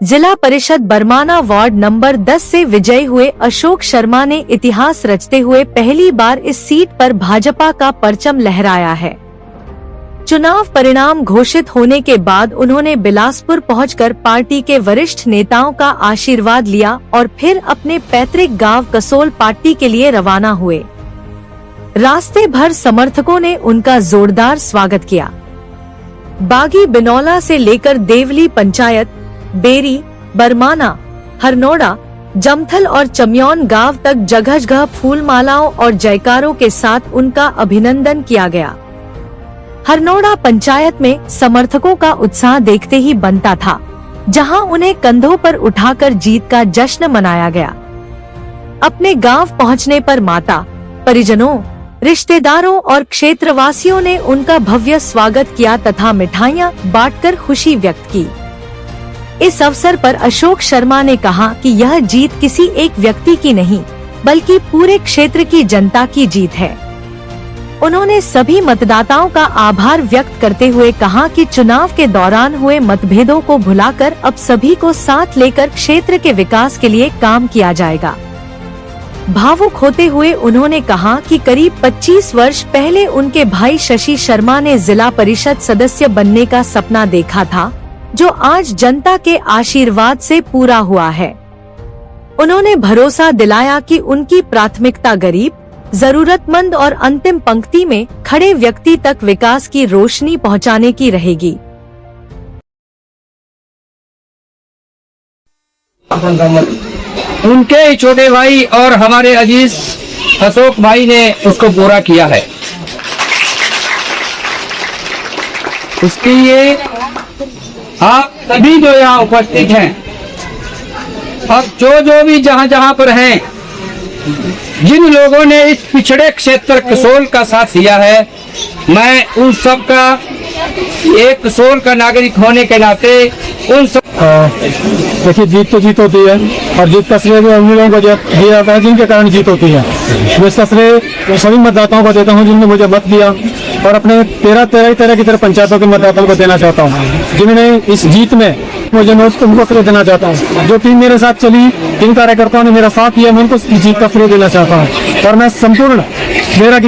जिला परिषद बरमाना ward number 10 से विजयी हुए अशोक शर्मा ने इतिहास रचते हुए पहली बार इस सीट पर भाजपा का परचम लहराया है। चुनाव परिणाम घोषित होने के बाद उन्होंने बिलासपुर पहुंचकर पार्टी के वरिष्ठ नेताओं का आशीर्वाद लिया और फिर अपने पैतृक गांव कसोल पार्टी के लिए रवाना हुए। रास्ते भर समर्थकों ने उनका जोरदार स्वागत किया। बागी बिनौला से लेकर देवली पंचायत, बेरी, बरमाना, हरनोड़ा, जमथल और चम्यौन गांव तक जगह जगह फूल मालाओं और जयकारों के साथ उनका अभिनंदन किया गया। हरनोड़ा पंचायत में समर्थकों का उत्साह देखते ही बनता था, जहां उन्हें कंधों पर उठाकर जीत का जश्न मनाया गया। अपने गांव पहुंचने पर माता, परिजनों, रिश्तेदारों और क्षेत्रवासियों ने उनका भव्य स्वागत किया तथा मिठाइयां बांटकर खुशी व्यक्त की। इस अवसर पर अशोक शर्मा ने कहा कि यह जीत किसी एक व्यक्ति की नहीं, बल्कि पूरे क्षेत्र की जनता की जीत है। उन्होंने सभी मतदाताओं का आभार व्यक्त करते हुए कहा कि चुनाव के दौरान हुए मतभेदों को भुलाकर अब सभी को साथ लेकर क्षेत्र के विकास के लिए काम किया जाएगा। भावुक होते हुए उन्होंने कहा कि करीब 25 वर्ष पहले उनके भाई शशि शर्मा ने जिला परिषद सदस्य बनने का सपना देखा था, जो आज जनता के आशीर्वाद से पूरा हुआ है। उन्होंने भरोसा दिलाया कि उनकी प्राथमिकता गरीब, जरूरतमंद और अंतिम पंक्ति में खड़े व्यक्ति तक विकास की रोशनी पहुंचाने की रहेगी। उनके ही छोटे भाई और हमारे अजीज अशोक भाई ने उसको पूरा किया है। उसके लिए आप सभी जो यहाँ उपस्थित हैं, अब जो भी जहाँ पर हैं, जिन लोगों ने इस पिछड़े क्षेत्र कसोल का साथ दिया है, मैं उन सब का एक कसोल का नागरिक होने के नाते उन सब देखिए, जीत तो जीत होती है और जीत का श्रेय उन लोगों को दिया जाता है जिनके कारण जीत होती है। मैं इसका श्रेय सभी मतदाताओं को देता हूं जिन्होंने मुझे मत दिया और अपने 13 की तरह पंचायतों के मतदाताओं को देना चाहता हूं, जिन्होंने इस जीत में मुझे उनको श्रेय देना चाहता हूं। जो टीम मेरे साथ चली, जिन कार्यकर्ताओं ने मेरा साथ दिया, मैं उनको इस जीत का श्रेय देना चाहता हूँ। और मैं संपूर्ण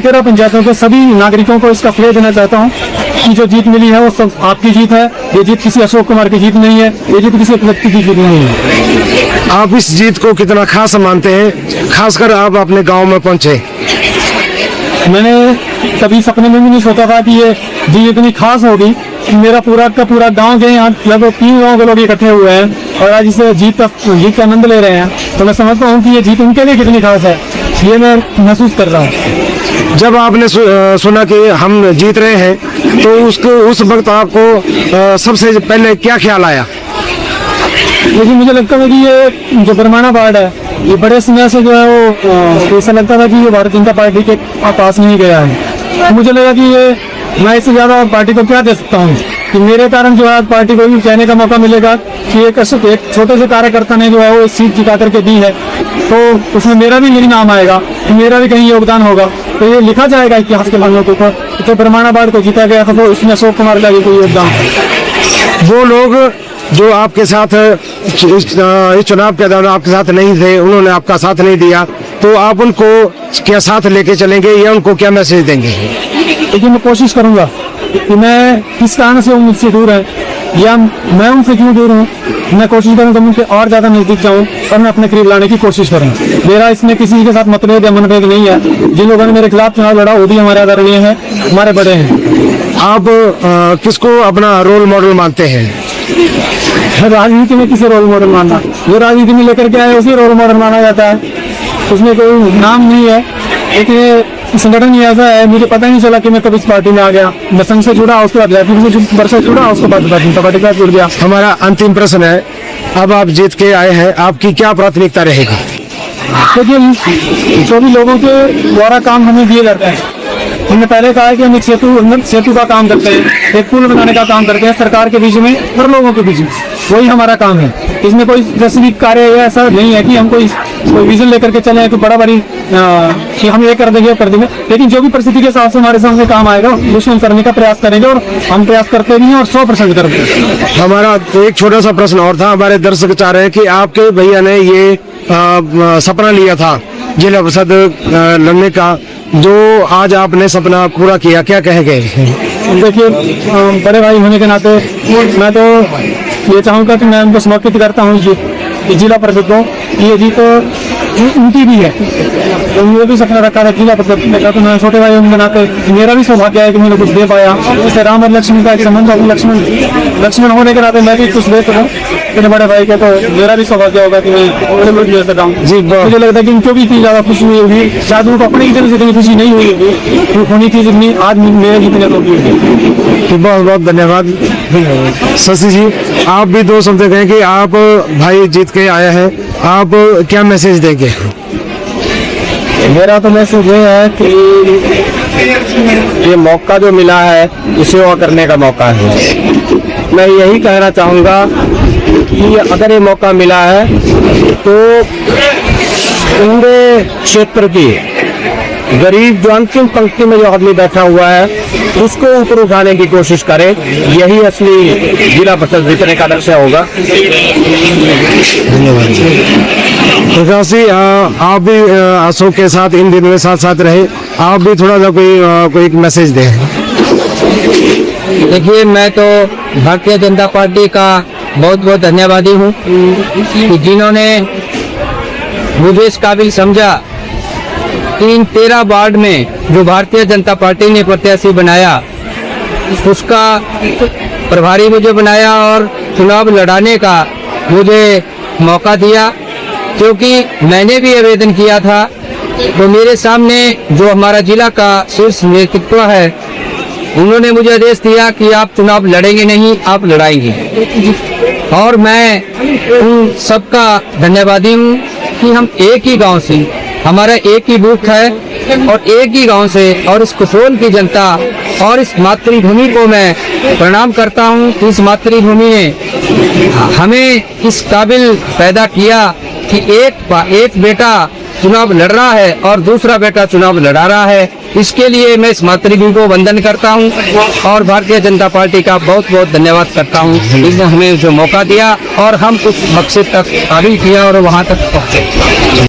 13 पंचायतों के सभी नागरिकों को इसका श्रेय देना चाहता हूँ कि जो जीत मिली है वो सब आपकी जीत है। ये जीत किसी अशोक कुमार की जीत नहीं है, ये जीत किसी व्यक्ति की जीत नहीं है। आप इस जीत को कितना खास मानते हैं, खासकर आप अपने गांव में पहुंचे? मैंने कभी सपने में भी नहीं सोचा था कि ये जीत इतनी खास होगी। मेरा पूरा का पूरा गांव के यहाँ लगभग 3 गाँव के लोग इकट्ठे हुए हैं और आज इस जीत का आनंद ले रहे हैं, तो मैं समझता हूँ कि ये जीत उनके लिए कितनी खास है, ये मैं महसूस कर रहा हूँ। जब आपने सुना कि हम जीत रहे हैं, तो उस वक्त आपको सबसे पहले क्या ख्याल आया? लेकिन मुझे लगता है कि ये जो बरमाना वार्ड है, ये बड़े समय से जो है वो ऐसा लगता था कि ये भारतीय जनता पार्टी के पास नहीं गया है। तो मुझे लगा कि ये मैं इससे ज्यादा पार्टी को क्या दे सकता हूँ कि मेरे कारण जो है पार्टी को भी कहने का मौका मिलेगा कि एक छोटे से कार्यकर्ता ने जो है वो सीट जिता करके दी है, तो उसमें मेरा भी यही नाम आएगा कि मेरा भी कहीं योगदान होगा। तो ये लिखा जाएगा इतिहास के पन्नों के ऊपर तो बरमाना वार्ड को जीता गया था, तो इसमें अशोक कुमार का कोई योगदान है। वो लोग जो आपके साथ इस चुनाव के दौरान आपके साथ नहीं थे, उन्होंने आपका साथ नहीं दिया, तो आप उनको क्या साथ लेके चलेंगे या उनको क्या मैसेज देंगे? लेकिन मैं कोशिश करूंगा कि मैं किस कारण से उनसे दूर है या मैं उनसे क्यों दूर हूँ, मैं कोशिश करूँ तो उनके और ज्यादा नजदीक जाऊँ और मैं अपने करीब लाने की कोशिश करूँ। मेरा इसमें किसी के साथ मतभेद या मनभेद नहीं है। जिन लोगों ने मेरे खिलाफ चुनाव लड़ा वो भी हमारे आदरणीय हैं, हमारे बड़े हैं। आप किसको अपना रोल मॉडल मानते हैं? राजनीति में किसे रोल मॉडल मानना, जो राजनीति में लेकर के आए उसी रोल मॉडल माना जाता है, उसमें कोई नाम नहीं है। लेकिन संगठन ही ऐसा है, मुझे पता ही नहीं चला कि मैं कब इस पार्टी में आ गया। मैं संघ से जुड़ा, उसके बाद वर्ष से जुड़ा, उसके बाद पार्टी का जुड़ गया। हमारा अंतिम प्रश्न है, अब आप जीत के आए हैं, आपकी क्या प्राथमिकता रहेगी? देखिए, जो भी लोगों के द्वारा काम हमें दिए जाते हैं हमने पहले कहा है कि हम एक सेतु का काम करते हैं, एक पुल बनाने का काम करते हैं सरकार के बीच में और लोगों के बीच में, वही हमारा काम है। इसमें कोई स्पेसिफिक कार्य या ऐसा नहीं है कि हम कोई विजन लेकर के चले तो बड़ा बड़ी कि हम ये कर देंगे वो कर देंगे, लेकिन जो भी परिस्थिति के हिसाब से हमारे सामने काम आएगा उसको हम करने का प्रयास करेंगे और हम प्रयास करते भी हैं और 100% करते हैं। हमारा एक छोटा सा प्रश्न और था, हमारे दर्शक चाह रहे हैं कि आपके भैया ने ये सपना लिया था जिला परिषद लड़ने का, जो आज आपने सपना पूरा किया, क्या कहेंगे? देखिए बड़े भाई होने के नाते मैं तो ये चाहूँगा कि मैं उनको समर्पित करता हूँ ये जिला परिषद को, ये जीत उनकी भी है, तो ये भी सपना रखा था जिला परिषद का, तो मैं छोटे भाई होने के नाते मेरा भी सौभाग्य है कि मैंने कुछ दे पाया। जैसे राम और लक्ष्मण का एक संबंध है, लक्ष्मण होने के नाते मैं भी कुछ दे सकूँ मेरे बड़े भाई के, तो मेरा भी सौभाग्य होगा कि मैं दे सकता हूँ जी। मुझे लगता है कि उनको भी इतनी ज्यादा खुशी हुई होगी, शायद उनको अपने की तरफ से इतनी खुशी नहीं हुई होगी, होनी थी जितनी आज मेरे जितने लोग होगी। बहुत बहुत धन्यवाद शशि जी। आप भी दो शब्द कहें कि आप भाई जीत के आए हैं, आप क्या मैसेज देंगे? मेरा तो मैसेज ये है कि ये मौका जो मिला है ये सेवा करने का मौका है। मैं यही कहना चाहूँगा कि अगर ये मौका मिला है तो पूरे क्षेत्र की गरीब जो अंतिम पंक्ति में जो आदमी बैठा हुआ है उसको ऊपर उठाने की कोशिश करें, यही असली जिला परिषद जीतने का लक्ष्य होगा। प्रकाश जी, आप भी अशोक के साथ इन दिनों में साथ साथ रहे, आप भी थोड़ा सा कोई एक मैसेज दें। देखिए, मैं तो भारतीय जनता पार्टी का बहुत बहुत धन्यवादी हूँ कि जिन्होंने मुझे इस काबिल समझा कि इन 13 वार्ड में जो भारतीय जनता पार्टी ने प्रत्याशी बनाया उसका प्रभारी मुझे बनाया और चुनाव लड़ाने का मुझे मौका दिया, क्योंकि मैंने भी आवेदन किया था तो मेरे सामने जो हमारा जिला का शीर्ष नेतृत्व है उन्होंने मुझे आदेश दिया कि आप चुनाव लड़ेंगे नहीं, आप लड़ाएंगे, और मैं उन सबका धन्यवादी हूँ कि हम एक ही गांव से, हमारा एक ही बूथ है और एक ही गांव से, और इस कसोल की जनता और इस मातृभूमि को मैं प्रणाम करता हूं कि इस मातृभूमि ने हमें इस काबिल पैदा किया कि एक बेटा चुनाव लड़ रहा है और दूसरा बेटा चुनाव लड़ा रहा है। इसके लिए मैं इस मातृभूमि को वंदन करता हूं और भारतीय जनता पार्टी का बहुत बहुत धन्यवाद करता हूं, इसने हमें जो मौका दिया और हम उस मकसद तक काबिल किया और वहां तक पहुंचे।